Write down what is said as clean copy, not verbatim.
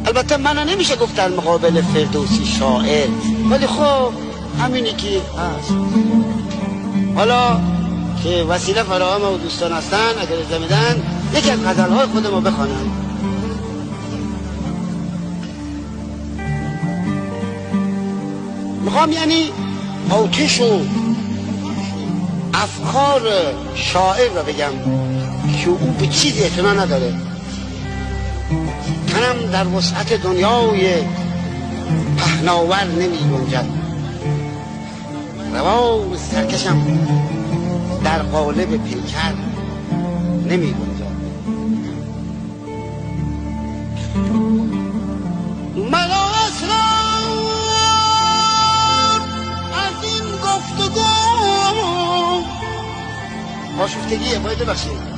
البته منو نمیشه گفت در مقابل فردوسی شاعر، ولی خب همینی که هست. حالا که وسیله فراهم و دوستان هستن، اگر اجازه میدن یکی از غزلهای خودمو بخوانم. میخوام یعنی آتش و افکار شاعر رو بگم که او به چیزی اعتنا نداره. تنم در وسعت دنیای پهناور نمی گنجد، روان سرکشم در قالب پیکر نمی گنجد. من اصلا از این گفتگو آشفتگیه، باید ببخشید